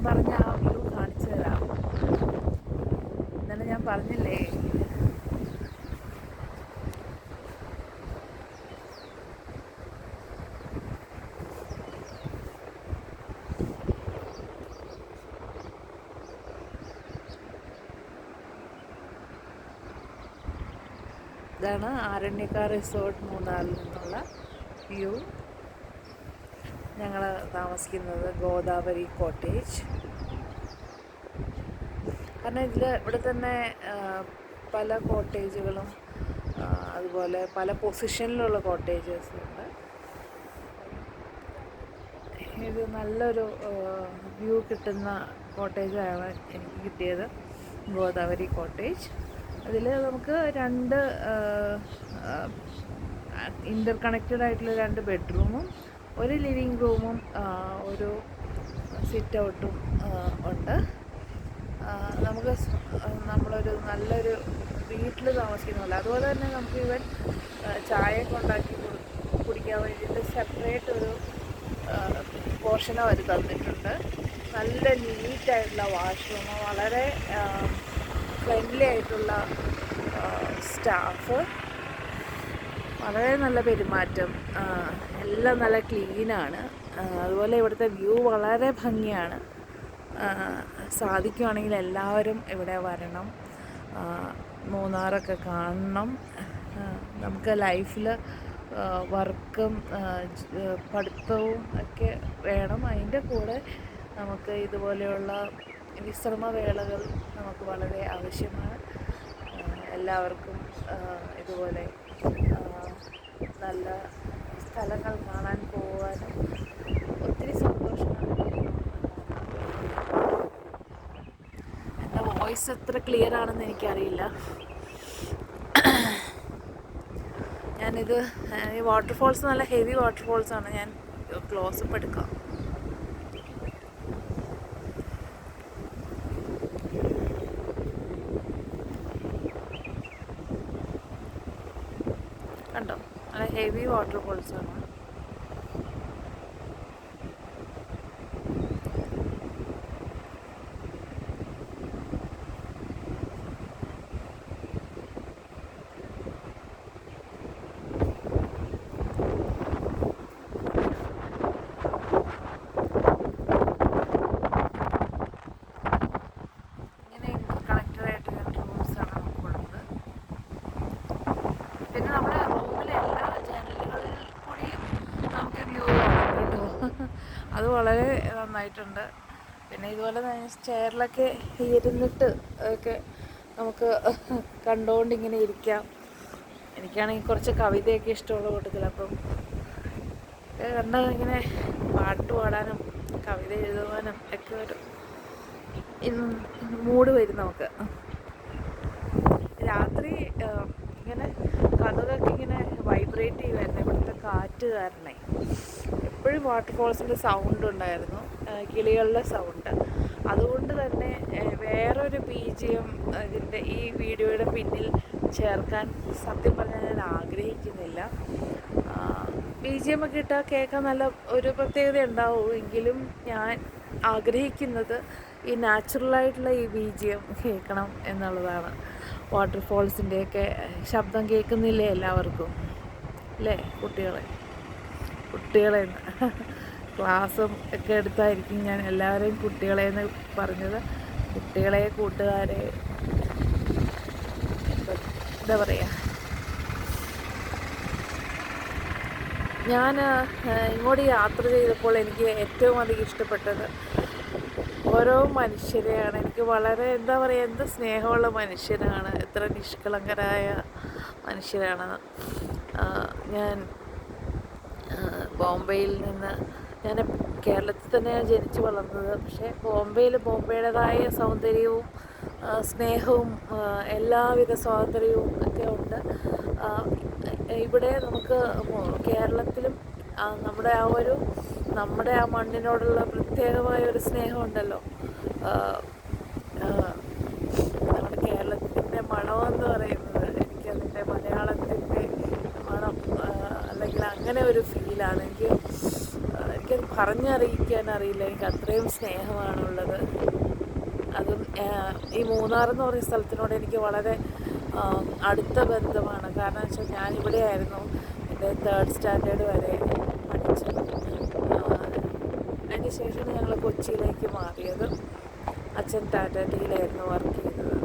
പറഞ്ഞ ആ വ്യൂ കാണിച്ചു തരാം. ഇന്നലെ ഞാൻ പറഞ്ഞില്ലേ, ഇതാണ് ആരണ്യക്ക റിസോർട്ട് മൂന്നാറിൽ നിന്നുള്ള വ്യൂ. ഞങ്ങൾ താമസിക്കുന്നത് ഗോദാവരി കോട്ടേജ്. കാരണം ഇവിടെ തന്നെ പല കോട്ടേജുകളും അതുപോലെ പല പൊസിഷനിലുള്ള കോട്ടേജസും ഉണ്ട്. ഇത് നല്ലൊരു വ്യൂ കിട്ടുന്ന കോട്ടേജാണ് എനിക്ക് കിട്ടിയത്, ഗോദാവരി കോട്ടേജ്. അതിൽ നമുക്ക് രണ്ട് ഇൻ്റർ കണക്റ്റഡ് ആയിട്ടുള്ള 2 ബെഡ്റൂമും ഒരു ലിവിങ് റൂമും ഒരു സിറ്റ് ഔട്ടും ഉണ്ട്. നമുക്ക് നമ്മളൊരു നല്ലൊരു വീട്ടിൽ താമസിക്കുന്ന പോലെ. അതുപോലെ തന്നെ നമുക്ക് ഇവൻ ചായയൊക്കെ ഉണ്ടാക്കി കുടിക്കാൻ വേണ്ടിയിട്ട് സെപ്പറേറ്റ് ഒരു പോർഷൻ അവർ തന്നിട്ടുണ്ട്. നല്ല നീറ്റായിട്ടുള്ള വാഷ്റൂം, വളരെ ഫ്രണ്ട്ലി ആയിട്ടുള്ള സ്റ്റാഫ്, വളരെ നല്ല പെരുമാറ്റം, എല്ലാം നല്ല ക്ലീനാണ്. അതുപോലെ ഇവിടുത്തെ വ്യൂ വളരെ ഭംഗിയാണ്. സാധിക്കുവാണെങ്കിൽ എല്ലാവരും ഇവിടെ വരണം, മൂന്നാറൊക്കെ കാണണം. നമുക്ക് ലൈഫിൽ വർക്കും പഠിത്തവും ഒക്കെ വേണം. അതിൻ്റെ കൂടെ നമുക്ക് ഇതുപോലെയുള്ള വിശ്രമവേളകൾ നമുക്ക് വളരെ ആവശ്യമാണ്. എല്ലാവർക്കും ഇതുപോലെ നല്ല സ്ഥലങ്ങൾ കാണാൻ പോകാനും ഒത്തിരി സന്തോഷമാണ്. എൻ്റെ വോയിസ് എത്ര ക്ലിയർ ആണെന്ന് എനിക്കറിയില്ല. ഞാനിത് ഈ വാട്ടർഫോൾസ് നല്ല ഹെവി വാട്ടർഫോൾസാണ്. ഞാൻ ക്ലോസപ്പ് എടുക്കാം. കണ്ടോ, നല്ല ഹെവി വാട്ടർഫോൾസാണ്. പിന്നെ നമ്മുടെ റൂമിലെ എല്ലാ ജനലുകളിൽ കൂടിയും നമുക്ക് വ്യൂ കാണാം കേട്ടോ. അത് വളരെ നന്നായിട്ടുണ്ട്. പിന്നെ ഇതുപോലെ ചെയറിലൊക്കെ ഇരുന്നിട്ട് ഒക്കെ നമുക്ക് കണ്ടുകൊണ്ടിങ്ങനെ ഇരിക്കാം. എനിക്കാണെങ്കിൽ കുറച്ച് കവിതയൊക്കെ ഇഷ്ടമുള്ള കൂട്ടത്തിൽ, അപ്പം കണ്ട ഇങ്ങനെ പാട്ട് പാടാനും കവിത എഴുതുവാനും ഒക്കെ ഒരു മൂഡ് വരും നമുക്ക്. രാത്രി ഇങ്ങനെ കഥകളൊക്കെ ഇങ്ങനെ വൈബ്രേറ്റ് ചെയ്യുമായിരുന്നു ഇവിടുത്തെ കാറ്റ് കാരണേ. എപ്പോഴും വാട്ടർഫോൾസിൻ്റെ സൗണ്ട് ഉണ്ടായിരുന്നു, കിളികളുടെ സൗണ്ട്. അതുകൊണ്ട് തന്നെ വേറൊരു BGM ഇതിൻ്റെ ഈ വീഡിയോയുടെ പിന്നിൽ ചേർക്കാൻ സത്യം പറഞ്ഞാൽ ഞാൻ ആഗ്രഹിക്കുന്നില്ല. BGM ഒക്കെ ഇട്ടാൽ കേൾക്കാൻ നല്ല ഒരു പ്രത്യേകത ഉണ്ടാവും. എങ്കിലും ഞാൻ ആഗ്രഹിക്കുന്നത് ഈ നാച്ചുറലായിട്ടുള്ള ഈ BGM കേൾക്കണം എന്നുള്ളതാണ്. വാട്ടർഫോൾസിൻ്റെയൊക്കെ ശബ്ദം കേൾക്കുന്നില്ലേ എല്ലാവർക്കും അല്ലേ? കുട്ടികളെ ക്ലാസ്സും ഒക്കെ എടുത്തായിരിക്കും ഞാൻ എല്ലാവരെയും കുട്ടികളെന്ന് പറഞ്ഞത്. കുട്ടികളെ, കൂട്ടുകാരെ, എന്താ പറയുക, ഞാൻ ഇങ്ങോട്ട് യാത്ര ചെയ്തപ്പോൾ എനിക്ക് ഏറ്റവും അധികം ഇഷ്ടപ്പെട്ടത് ഓരോ മനുഷ്യരെയാണ്. എനിക്ക് വളരെ എന്താ പറയുക, എന്ത് സ്നേഹമുള്ള മനുഷ്യരാണ്, എത്ര നിഷ്കളങ്കരായ മനുഷ്യരാണ്. ഞാൻ ബോംബെയിൽ നിന്ന്, ഞാൻ കേരളത്തിൽ തന്നെയാണ് ജനിച്ചു വളർന്നത്. പക്ഷേ ബോംബെയുടേതായ സൗന്ദര്യവും സ്നേഹവും എല്ലാവിധ സ്വാതന്ത്ര്യവും ഒക്കെ ഉണ്ട്. ഇവിടെ നമുക്ക് കേരളത്തിലും നമ്മുടെ ആ മണ്ണിനോടുള്ള പ്രത്യേകമായ ഒരു സ്നേഹമുണ്ടല്ലോ. നമ്മുടെ കേരളത്തിൻ്റെ മണമെന്ന് പറയുന്നത്, എനിക്കതിൻ്റെ മലയാളത്തിൻ്റെ മണം അല്ലെങ്കിൽ അങ്ങനെ ഒരു ഫീലാണ്. എനിക്ക് എനിക്കത് പറഞ്ഞറിയിക്കാൻ അറിയില്ല, എനിക്ക് അത്രയും സ്നേഹമാണുള്ളത്. അതും ഈ മൂന്നാറെന്ന് പറയുന്ന സ്ഥലത്തിനോട് എനിക്ക് വളരെ അടുത്ത ബന്ധമാണ്. കാരണം വെച്ചാൽ ഞാനിവിടെയായിരുന്നു എൻ്റെ 3rd സ്റ്റാൻഡേർഡ് വരെ പഠിച്ചത്. അതിന് ശേഷമാണ് ഞങ്ങൾ കൊച്ചിയിലേക്ക് മാറിയത്. അച്ഛൻ ടാറ്റ ടീയിലായിരുന്നു വർക്ക് ചെയ്തത്.